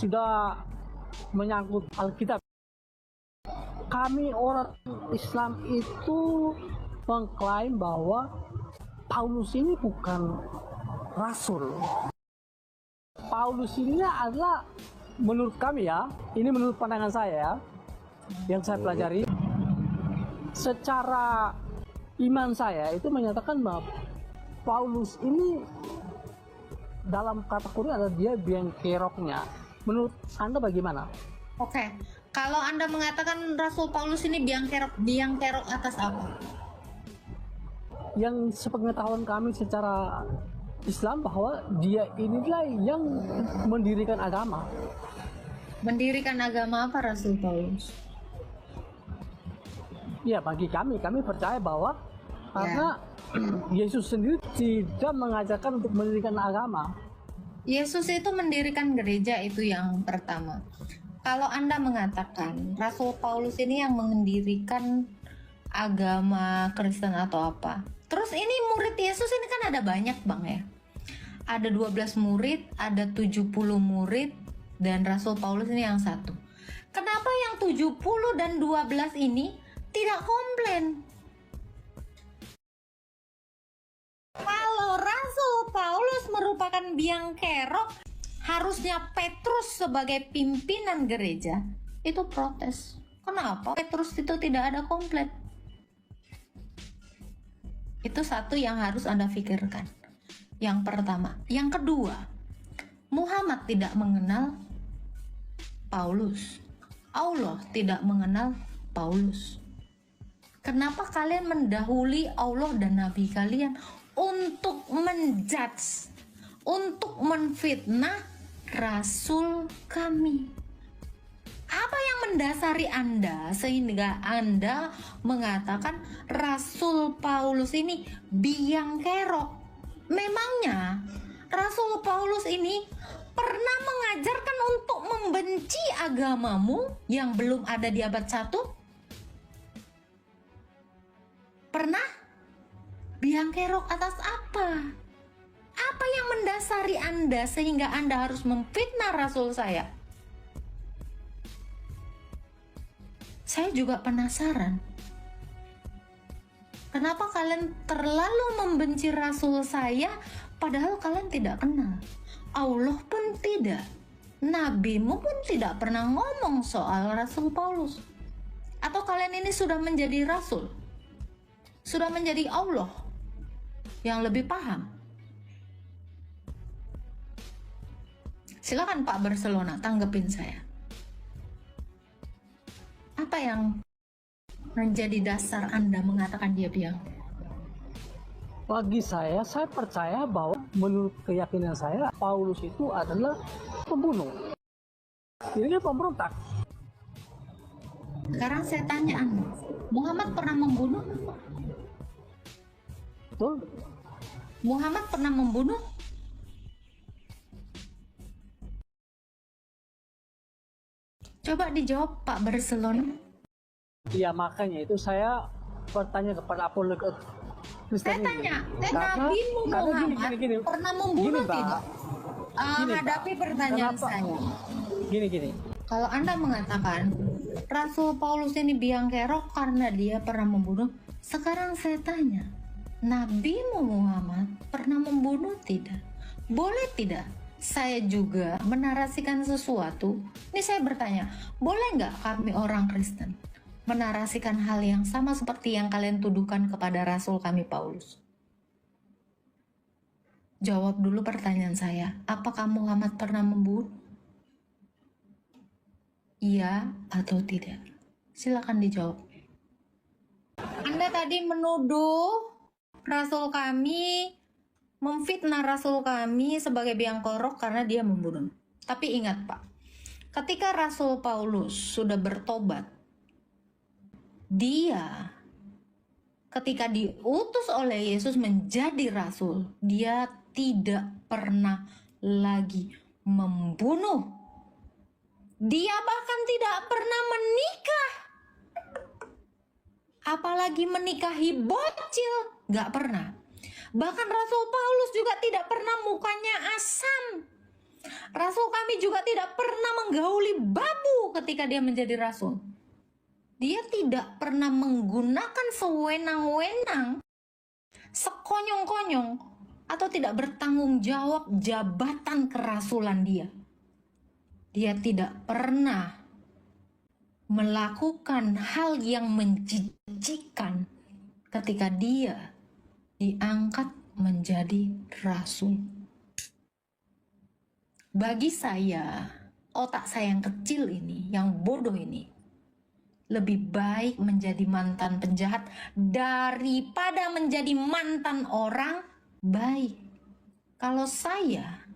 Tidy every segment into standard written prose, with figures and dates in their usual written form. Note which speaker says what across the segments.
Speaker 1: sudah menyangkut Alkitab. Kami orang Islam itu mengklaim bahwa Paulus ini bukan rasul. Paulus ini adalah, menurut kami ya, ini menurut pandangan saya ya, yang saya pelajari, secara iman saya itu menyatakan bahwa Paulus ini dalam kategori adalah dia biang keroknya. Menurut Anda bagaimana?
Speaker 2: Oke, kalau Anda mengatakan Rasul Paulus ini biang kerok atas apa?
Speaker 1: Yang sepengetahuan kami secara Islam bahwa dia inilah yang mendirikan agama.
Speaker 2: Mendirikan agama apa Rasul Paulus?
Speaker 1: Ya, bagi kami percaya bahwa karena Yesus sendiri tidak mengajarkan untuk mendirikan agama.
Speaker 2: Yesus itu mendirikan gereja, itu yang pertama. Kalau Anda mengatakan Rasul Paulus ini yang mendirikan agama Kristen atau apa, terus ini murid Yesus ini kan ada banyak Bang ya. Ada 12 murid, ada 70 murid, dan Rasul Paulus ini yang satu. Kenapa yang 70 dan 12 ini tidak komplain? Kalau Rasul Paulus merupakan biang kerok, harusnya Petrus sebagai pimpinan gereja itu protes. Kenapa Petrus itu tidak ada komplain? Itu satu yang harus Anda pikirkan. Yang pertama. Yang kedua, Muhammad tidak mengenal Paulus. Allah tidak mengenal Paulus. Kenapa kalian mendahului Allah dan Nabi kalian untuk menjudge, untuk menfitnah Rasul kami? Apa yang mendasari Anda sehingga Anda mengatakan Rasul Paulus ini biang kerok? Memangnya Rasul Paulus ini pernah mengajarkan untuk membenci agamamu yang belum ada di abad 1? Pernah? Biang kerok atas apa? Apa yang mendasari Anda sehingga Anda harus memfitnah Rasul saya? Saya juga penasaran. Kenapa kalian terlalu membenci Rasul saya padahal kalian tidak kenal? Allah pun tidak. Nabimu pun tidak pernah ngomong soal Rasul Paulus. Atau kalian ini sudah menjadi Rasul? Sudah menjadi Allah yang lebih paham? Silakan Pak Barcelona, tanggepin saya. Apa yang menjadi dasar Anda mengatakan dia biang?
Speaker 1: Bagi saya percaya bahwa menurut keyakinan saya, Paulus itu adalah pembunuh. Ini kan pemberontak.
Speaker 2: Sekarang saya tanya Anda, Muhammad pernah membunuh?
Speaker 1: Betul?
Speaker 2: Muhammad pernah membunuh? Coba dijawab Pak Barcelona.
Speaker 1: Ya, makanya itu saya bertanya kepada apolog Kristen.
Speaker 2: Saya tanya, Nabi Muhammad
Speaker 1: gini.
Speaker 2: pernah membunuh
Speaker 1: Gini,
Speaker 2: tidak? Hadapi pertanyaan
Speaker 1: Kenapa?
Speaker 2: saya.
Speaker 1: Gini.
Speaker 2: Kalau Anda mengatakan Rasul Paulus ini biang kerok karena dia pernah membunuh, sekarang saya tanya, Nabi Muhammad pernah membunuh tidak? Boleh tidak saya juga menarasikan sesuatu? Ini saya bertanya, boleh nggak kami orang Kristen menarasikan hal yang sama seperti yang kalian tuduhkan kepada Rasul kami Paulus? Jawab dulu pertanyaan saya, apakah Muhammad pernah membunuh? Iya atau tidak? Silakan dijawab. Anda tadi menuduh Rasul kami, memfitnah Rasul kami sebagai biang kerok karena dia membunuh. Tapi ingat Pak, ketika Rasul Paulus sudah bertobat, dia ketika diutus oleh Yesus menjadi rasul, dia tidak pernah lagi membunuh. Dia bahkan tidak pernah menikah. Apalagi menikahi bocil, gak pernah. Bahkan Rasul Paulus juga tidak pernah mukanya asam. Rasul kami juga tidak pernah menggauli bambu ketika dia menjadi rasul. Dia tidak pernah menggunakan sewenang-wenang, sekonyong-konyong, atau tidak bertanggung jawab jabatan kerasulan dia. Dia tidak pernah melakukan hal yang menjijikkan ketika dia diangkat menjadi rasul. Bagi saya, otak saya yang kecil ini, yang bodoh ini, lebih baik menjadi mantan penjahat daripada menjadi mantan orang baik. Kalau saya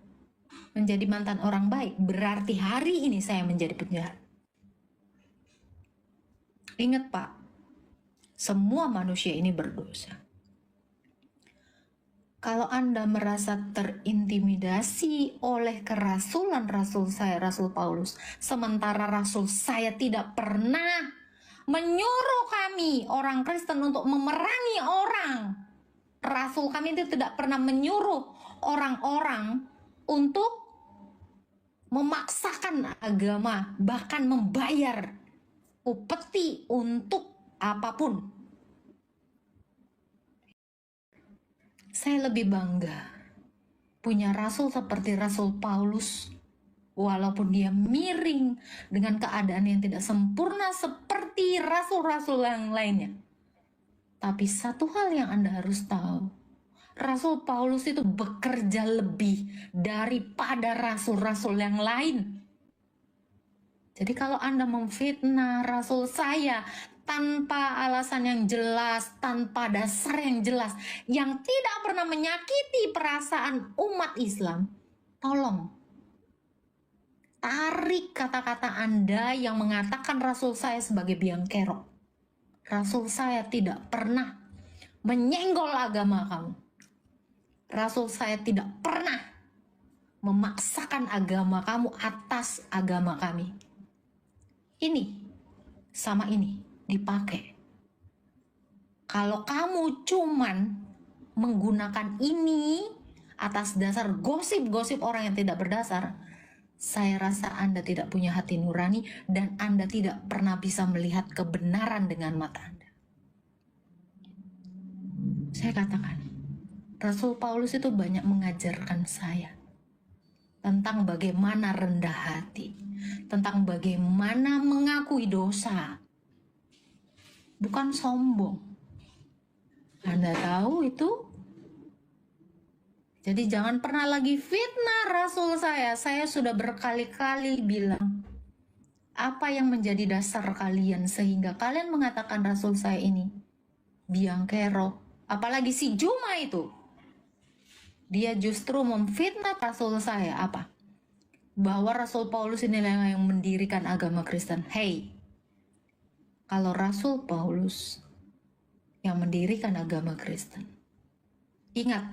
Speaker 2: menjadi mantan orang baik, berarti hari ini saya menjadi penjahat. Ingat Pak, semua manusia ini berdosa. Kalau Anda merasa terintimidasi oleh kerasulan rasul saya, Rasul Paulus, sementara rasul saya tidak pernah menyuruh kami orang Kristen untuk memerangi orang. Rasul kami itu tidak pernah menyuruh orang-orang untuk memaksakan agama, bahkan membayar upeti untuk apapun. Saya lebih bangga punya rasul seperti Rasul Paulus, walaupun dia miring dengan keadaan yang tidak sempurna seperti rasul-rasul yang lainnya. Tapi satu hal yang Anda harus tahu, Rasul Paulus itu bekerja lebih daripada rasul-rasul yang lain. Jadi kalau Anda memfitnah rasul saya tanpa alasan yang jelas, tanpa dasar yang jelas, yang tidak pernah menyakiti perasaan umat Islam, tolong tarik kata-kata Anda yang mengatakan rasul saya sebagai biang kerok. Rasul saya tidak pernah menyenggol agama kamu. Rasul saya tidak pernah memaksakan agama kamu atas agama kami. Ini sama ini dipakai. Kalau kamu cuman menggunakan ini atas dasar gosip-gosip orang yang tidak berdasar, saya rasa Anda tidak punya hati nurani dan Anda tidak pernah bisa melihat kebenaran dengan mata Anda. Saya katakan, Rasul Paulus itu banyak mengajarkan saya tentang bagaimana rendah hati, tentang bagaimana mengakui dosa, bukan sombong. Anda tahu itu? Jadi jangan pernah lagi fitnah rasul saya. Saya sudah berkali-kali bilang, apa yang menjadi dasar kalian sehingga kalian mengatakan rasul saya ini biang kerok. Apalagi si Juma itu, dia justru memfitnah rasul saya. Apa? Bahwa Rasul Paulus inilah yang mendirikan agama Kristen. Hey, kalau Rasul Paulus yang mendirikan agama Kristen, ingat,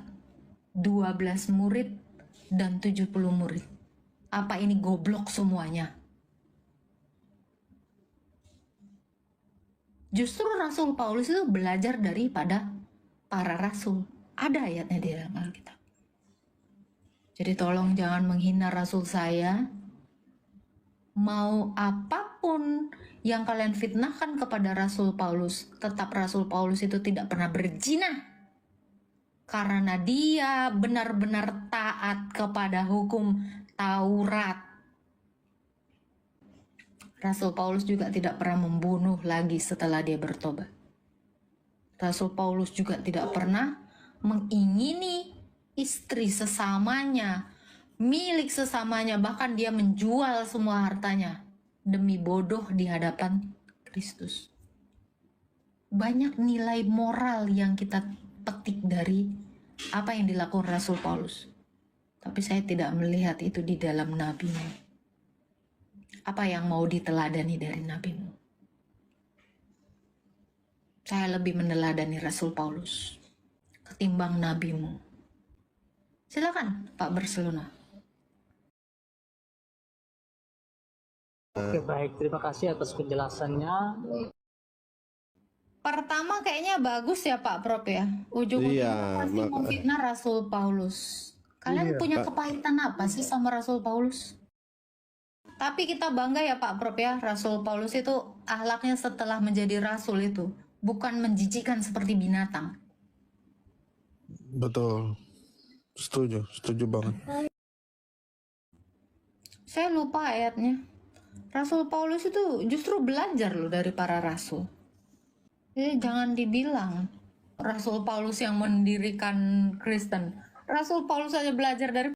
Speaker 2: 12 murid dan 70 murid. Apa ini goblok semuanya? Justru Rasul Paulus itu belajar daripada para rasul. Ada ayatnya di dalam Alkitab. Jadi tolong jangan menghina rasul saya. Mau apapun yang kalian fitnahkan kepada Rasul Paulus, tetap Rasul Paulus itu tidak pernah berzina. Karena dia benar-benar taat kepada hukum Taurat. Rasul Paulus juga tidak pernah membunuh lagi setelah dia bertobat. Rasul Paulus juga tidak pernah mengingini istri sesamanya, milik sesamanya, bahkan dia menjual semua hartanya demi bodoh di hadapan Kristus. Banyak nilai moral yang kita petik dari apa yang dilakukan Rasul Paulus. Tapi saya tidak melihat itu di dalam nabimu. Apa yang mau diteladani dari nabimu? Saya lebih meneladani Rasul Paulus ketimbang nabimu. Silakan Pak Barcelona.
Speaker 1: Oke, baik, terima kasih atas penjelasannya.
Speaker 2: Pertama kayaknya bagus ya Pak Prop ya. Ujung-ujungnya
Speaker 3: Iya,
Speaker 2: pasti memfitnah Rasul Paulus. Kalian
Speaker 3: Iya,
Speaker 2: punya
Speaker 3: Pak.
Speaker 2: kepahitan apa sih sama Rasul Paulus? Tapi kita bangga ya Pak Prop ya, Rasul Paulus itu akhlaknya setelah menjadi rasul itu bukan menjijikan seperti binatang.
Speaker 3: Betul. Setuju banget.
Speaker 2: Saya lupa ayatnya. Rasul Paulus itu justru belajar loh dari para rasul. Jadi jangan dibilang Rasul Paulus yang mendirikan Kristen. Rasul Paulus saja belajar dari